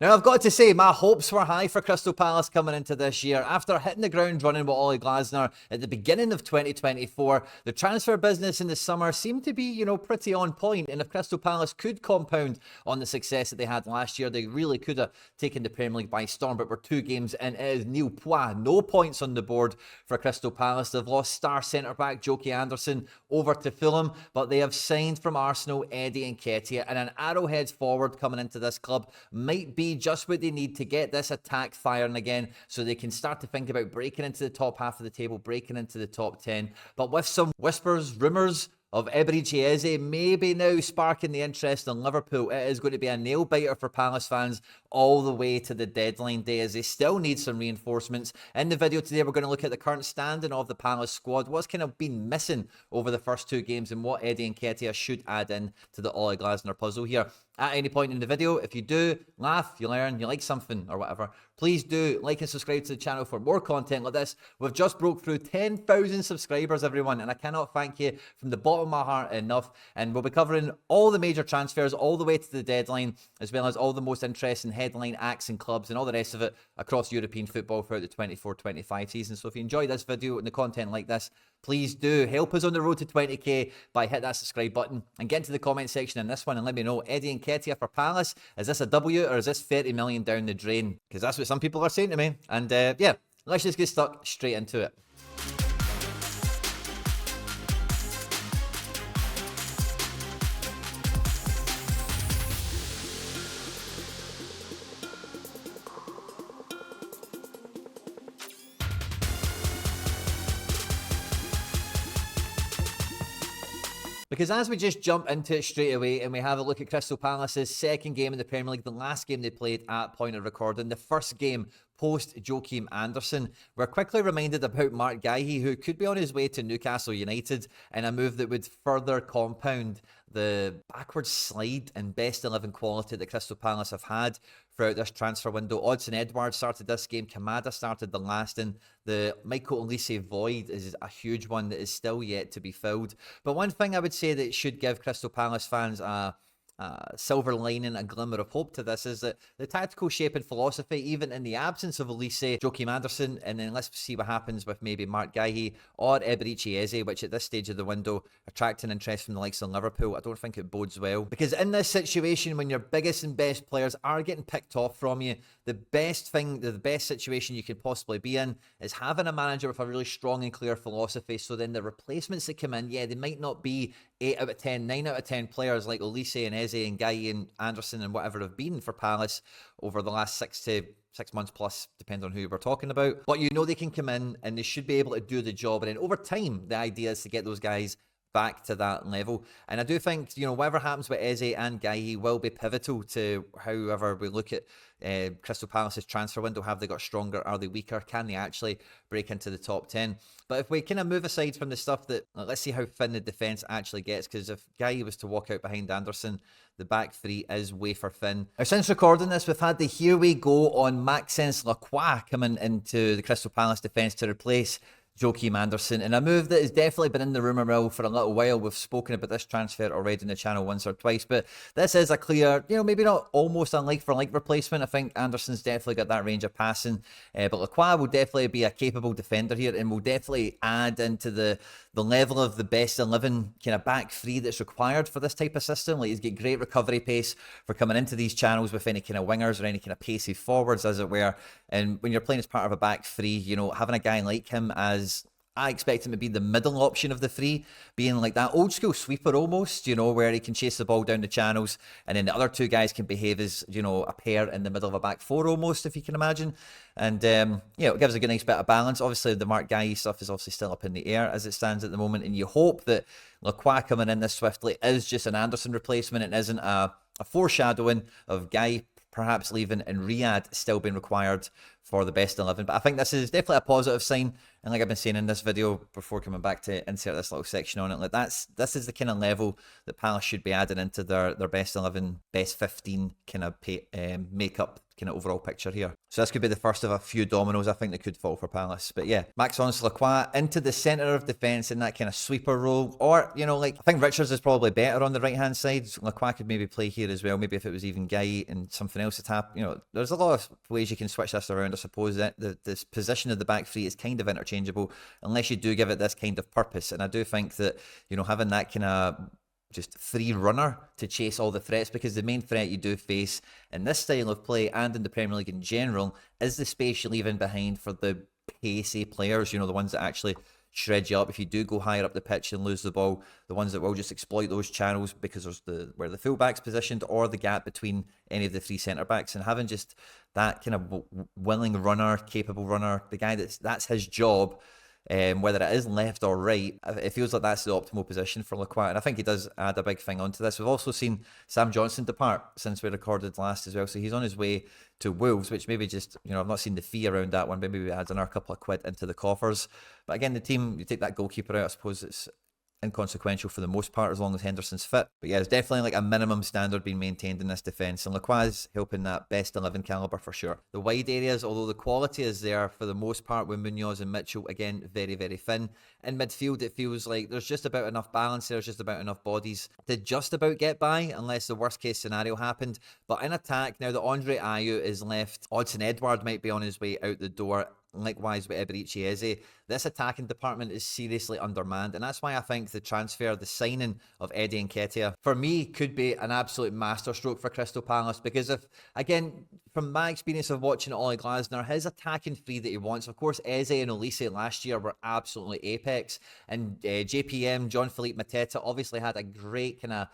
Now, I've got to say, my hopes were high for Crystal Palace coming into this year. After hitting the ground running with Ole Glasner at the beginning of 2024, the transfer business in the summer seemed to be, pretty on point. And if Crystal Palace could compound on the success that they had last year, they really could have taken the Premier League by storm. But we're 2 games in. It is nil point. No points on the board for Crystal Palace. They've lost star centre-back Joachim Andersen over to Fulham, but they have signed from Arsenal Eddie Nketiah, and an arrowhead forward coming into this club might be just what they need to get this attack firing again, so they can start to think about breaking into the top half of the table, breaking into the top 10. But with some whispers, rumours of Eberechi Eze maybe now sparking the interest in Liverpool, it is going to be a nail biter for Palace fans all the way to the deadline day, as they still need some reinforcements. In the video today, we're going to look at the current standing of the Palace squad, what's kind of been missing over the first 2 games, and what Eddie Nketiah should add in to the Ole Glasner puzzle here. At any point in the video, if you do laugh, you learn, you like something or whatever, please do like and subscribe to the channel for more content like this. We've just broke through 10,000 subscribers, everyone, and I cannot thank you from the bottom of my heart enough. And we'll be covering all the major transfers all the way to the deadline, as well as all the most interesting headline acts and clubs and all the rest of it across European football throughout the 24-25 season. So if you enjoy this video and the content like this, please do help us on the road to 20k by hitting that subscribe button and get into the comment section in this one and let me know, Eddie Nketiah for Palace, is this a W or is this 30 million down the drain? Because that's what some people are saying to me. And yeah, let's just get stuck straight into it. Because as we just jump into it straight away and we have a look at Crystal Palace's second game in the Premier League, the last game they played at point of recording, the first game post Joachim Andersen, we're quickly reminded about Mark Guéhi, who could be on his way to Newcastle United in a move that would further compound the backward slide in best 11 quality that Crystal Palace have had throughout this transfer window. Odsonne Edouard started this game, Kamada started the last, and the Michael Olise void is a huge one that is still yet to be filled. But one thing I would say that should give Crystal Palace fans a silver lining, a glimmer of hope to this, is that the tactical shape and philosophy, even in the absence of Olise, Joachim Andersen, and then let's see what happens with maybe Mark Guéhi or Eberechi Eze, which at this stage of the window attracting interest from the likes of Liverpool, I don't think it bodes well. Because in this situation, when your biggest and best players are getting picked off from you, the best situation you could possibly be in is having a manager with a really strong and clear philosophy, so then the replacements that come in, yeah, they might not be 8 out of 10, 9 out of 10 players like Olise and Eze and Guy and Anderson and whatever have been for Palace over the last 6 months plus, depending on who we're talking about. But they can come in and they should be able to do the job. And then over time, the idea is to get those guys back to that level. And I do think, whatever happens with Eze and Guy will be pivotal to however we look at Crystal Palace's transfer window. Have they got stronger? Are they weaker? Can they actually break into the top 10? But if we kind of move aside from the stuff that, let's see how thin the defence actually gets, because if Guy was to walk out behind Anderson, the back 3 is wafer thin. Now, since recording this, we've had the here we go on Maxence Lacroix coming into the Crystal Palace defence to replace Joachim Andersen, and a move that has definitely been in the rumour mill for a little while. We've spoken about this transfer already in the channel once or twice, but this is a clear, maybe not almost a like-for-like replacement. I think Anderson's definitely got that range of passing, but Lacroix will definitely be a capable defender here and will definitely add into the level of the best 11 kind of back 3 that's required for this type of system. Like, he's got great recovery pace for coming into these channels with any kind of wingers or any kind of pacey forwards, as it were. And when you're playing as part of a back 3, having a guy like him as I expect him to be the middle option of the 3, being like that old school sweeper almost, where he can chase the ball down the channels, and then the other 2 guys can behave as, a pair in the middle of a back 4 almost, if you can imagine. And, it gives a good nice bit of balance. Obviously, the Mark Guy stuff is obviously still up in the air as it stands at the moment, and you hope that Lacroix coming in this swiftly is just an Anderson replacement and isn't a foreshadowing of Guy perhaps leaving and Riyad still being required for the best 11. But I think this is definitely a positive sign. And like I've been saying in this video before coming back to insert this little section on it, like this is the kind of level that Palace should be adding into their best 11, best 15 kind of makeup kind of overall picture here. So this could be the first of a few dominoes I think that could fall for Palace. But yeah, Maxence Lacroix into the centre of defence in that kind of sweeper role. Or, you know, like I think Richards is probably better on the right hand side. Lacroix could maybe play here as well. Maybe if it was even Guy and something else to tap. You know, there's a lot of ways you can switch this around. I suppose that this position of the back three is kind of interchangeable unless you do give it this kind of purpose. And I do think that, you know, having that kind of just free runner to chase all the threats, because the main threat you do face in this style of play and in the Premier League in general is the space you leave in behind for the pacey players, you know, the ones that actually shred you up if you do go higher up the pitch and lose the ball, the ones that will just exploit those channels because there's where the fullback's positioned or the gap between any of the three centre backs. And having just that kind of willing runner, capable runner, the guy that's his job, whether it is left or right, it feels like that's the optimal position for Lacroix, and I think he does add a big thing onto this. We've also seen Sam Johnson depart since we recorded last as well, so he's on his way to Wolves, which maybe just, you know, I've not seen the fee around that one, maybe we add another couple of quid into the coffers. But again, the team, you take that goalkeeper out, I suppose it's inconsequential for the most part as long as Henderson's fit. But yeah, there's definitely like a minimum standard being maintained in this defence, and Lacroix is helping that best 11 calibre for sure. The wide areas, although the quality is there for the most part with Munoz and Mitchell, again, very, very thin. In midfield, it feels like there's just about enough balance, there's just about enough bodies to just about get by, unless the worst case scenario happened. But in attack, now that Andre Ayew is left, Odsonne Edouard might be on his way out the door. Likewise with Eberechi Eze, this attacking department is seriously undermanned, and that's why I think the transfer, the signing of Eddie Nketiah, for me, could be an absolute masterstroke for Crystal Palace. Because if, again, from my experience of watching Ole Glasner, his attacking three that he wants, of course, Eze and Olise last year were absolutely apex, and JPM, Jean-Philippe Mateta, obviously had a great kind of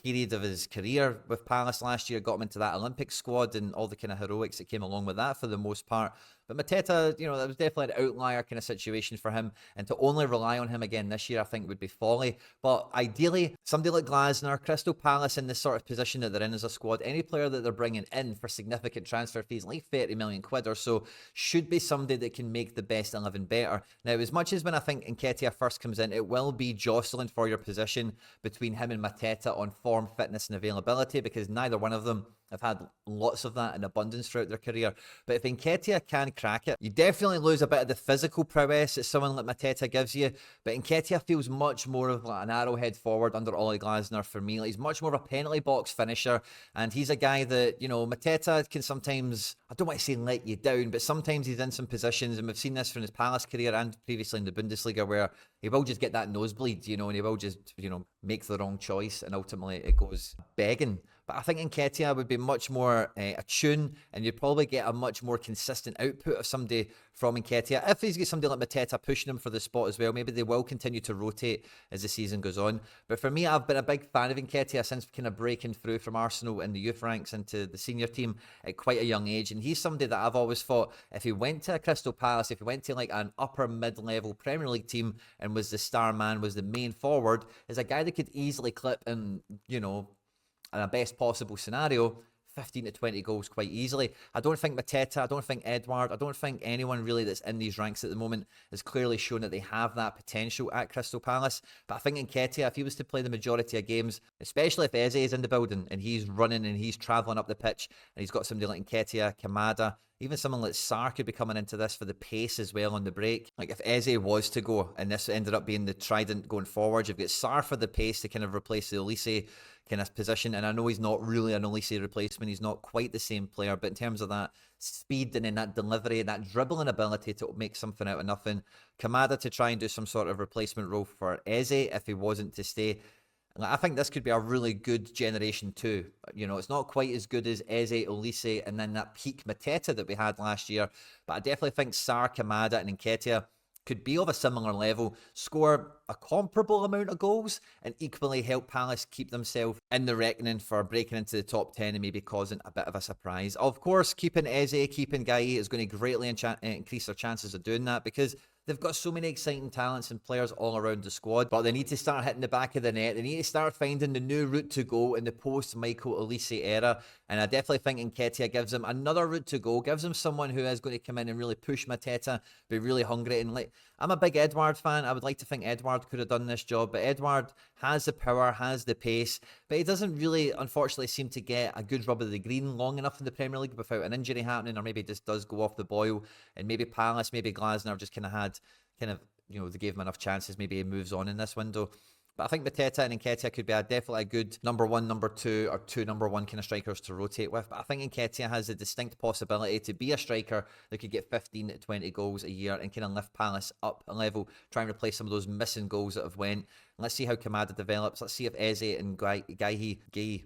period of his career with Palace last year, got him into that Olympic squad and all the kind of heroics that came along with that for the most part. But Mateta, you know, that was definitely an outlier kind of situation for him, and to only rely on him again this year I think would be folly. But ideally, somebody like Glasner, Crystal Palace in this sort of position that they're in as a squad, any player that they're bringing in for significant transfer fees, like 30 million quid or so, should be somebody that can make the best 11 better. Now, as much as when I think Nketiah first comes in, it will be jostling for your position between him and Mateta on form, fitness and availability, because neither one of them have had lots of that in abundance throughout their career. But if Nketiah can crack it, you definitely lose a bit of the physical prowess that someone like Mateta gives you. But Nketiah feels much more of like an arrowhead forward under Ole Glasner for me. Like, he's much more of a penalty box finisher, and he's a guy that, you know, Mateta can sometimes, I don't want to say let you down, but sometimes he's in some positions, and we've seen this from his Palace career and previously in the Bundesliga, where he will just get that nosebleed, you know, and he will just, you know, make the wrong choice, and ultimately it goes begging. But I think Nketiah would be much more attuned, and you'd probably get a much more consistent output of somebody from Nketiah. If he's got somebody like Mateta pushing him for the spot as well, maybe they will continue to rotate as the season goes on. But for me, I've been a big fan of Nketiah since kind of breaking through from Arsenal in the youth ranks into the senior team at quite a young age. And he's somebody that I've always thought, if he went to a Crystal Palace, if he went to like an upper mid-level Premier League team and was the star man, was the main forward, is a guy that could easily clip and, you know, in a best possible scenario, 15 to 20 goals quite easily. I don't think Mateta, I don't think Edouard, I don't think anyone really that's in these ranks at the moment has clearly shown that they have that potential at Crystal Palace. But I think Nketiah, if he was to play the majority of games, especially if Eze is in the building and he's running and he's travelling up the pitch and he's got somebody like Nketiah, Kamada, even someone like Sarr could be coming into this for the pace as well on the break. Like if Eze was to go and this ended up being the trident going forward, you've got Sarr for the pace to kind of replace the Olise kind of position. And I know he's not really an Olise replacement, he's not quite the same player, but in terms of that speed and in that delivery and that dribbling ability to make something out of nothing, Kamada to try and do some sort of replacement role for Eze if he wasn't to stay. I think this could be a really good generation too. You know, it's not quite as good as Eze, Olise, and then that peak Mateta that we had last year. But I definitely think Sarr, Kamada, and Nketiah could be of a similar level, score a comparable amount of goals and equally help Palace keep themselves in the reckoning for breaking into the top 10 and maybe causing a bit of a surprise. Of course, keeping Eze, keeping Guy is going to greatly increase their chances of doing that, because they've got so many exciting talents and players all around the squad, but they need to start hitting the back of the net. They need to start finding the new route to go in the post-Michael Olise era, and I definitely think Nketiah gives them another route to go, gives them someone who is going to come in and really push Mateta, be really hungry. And like, I'm a big Edouard fan. I would like to think Edouard could have done this job, but Edouard has the power, has the pace, but he doesn't really, unfortunately, seem to get a good rub of the green long enough in the Premier League without an injury happening, or maybe just does go off the boil. And maybe Palace, maybe Glasner just they gave him enough chances. Maybe he moves on in this window. But I think Mateta and Nketiah could be definitely a good number 1, number 2, or 2 number 1 kind of strikers to rotate with. But I think Nketiah has a distinct possibility to be a striker that could get 15 to 20 goals a year and kind of lift Palace up a level, try and replace some of those missing goals that have went. Let's see how Kamada develops. Let's see if Eze and Guy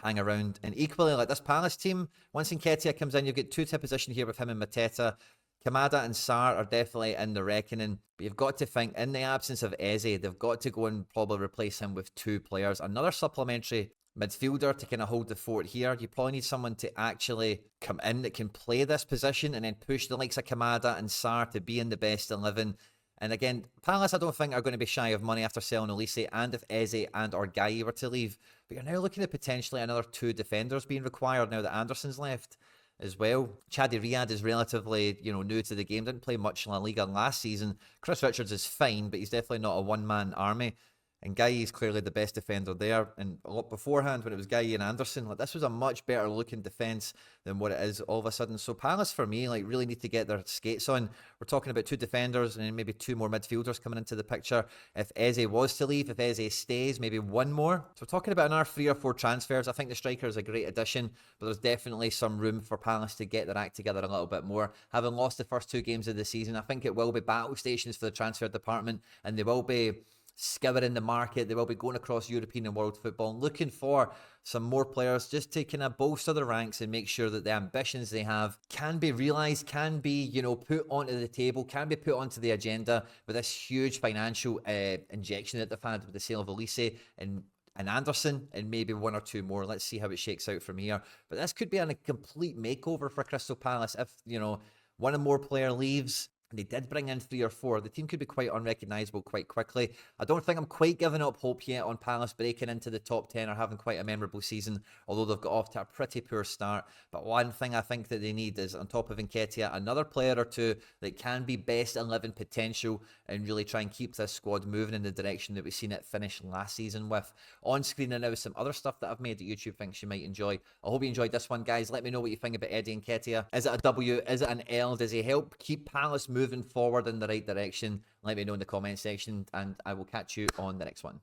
hang around. And equally, like this Palace team, once Nketiah comes in, you've got 2 to position here with him and Mateta. Kamada and Sarr are definitely in the reckoning, but you've got to think, in the absence of Eze, they've got to go and probably replace him with 2 players. Another supplementary midfielder to kind of hold the fort here. You probably need someone to actually come in that can play this position and then push the likes of Kamada and Sarr to be in the best 11. And again, Palace, I don't think, are going to be shy of money after selling Olise, and if Eze and or Guy were to leave. But you're now looking at potentially another 2 defenders being required now that Anderson's left as well. Chadi Riyad is relatively, new to the game. Didn't play much in La Liga last season. Chris Richards is fine, but he's definitely not a one-man army. And Guy is clearly the best defender there. And a lot beforehand, when it was Guy and Anderson, this was a much better looking defence than what it is all of a sudden. So Palace, for me, really need to get their skates on. We're talking about 2 defenders and maybe 2 more midfielders coming into the picture. If Eze was to leave, if Eze stays, maybe 1 more. So we're talking about another 3 or 4 transfers. I think the striker is a great addition, but there's definitely some room for Palace to get their act together a little bit more. Having lost the first 2 games of the season, I think it will be battle stations for the transfer department, and they will be scouring the market. They will be going across European and world football, looking for some more players just to kind of bolster the ranks and make sure that the ambitions they have can be realised, can be, put onto the table, can be put onto the agenda with this huge financial injection that they've had with the sale of Olise and Anderson, and maybe 1 or 2 more. Let's see how it shakes out from here. But this could be a complete makeover for Crystal Palace if, 1 or more player leaves. They did bring in 3 or 4. The team could be quite unrecognisable quite quickly. I don't think I'm quite giving up hope yet on Palace breaking into the top 10 or having quite a memorable season, although they've got off to a pretty poor start. But one thing I think that they need is, on top of Nketiah, another player or 2 that can be best 11 potential and really try and keep this squad moving in the direction that we've seen it finish last season with. On screen and now some other stuff that I've made that YouTube thinks you might enjoy. I hope you enjoyed this one, guys. Let me know what you think about Eddie Nketiah. Is it a W? Is it an L? Does he help keep Palace moving forward in the right direction? Let me know in the comment section, and I will catch you on the next one.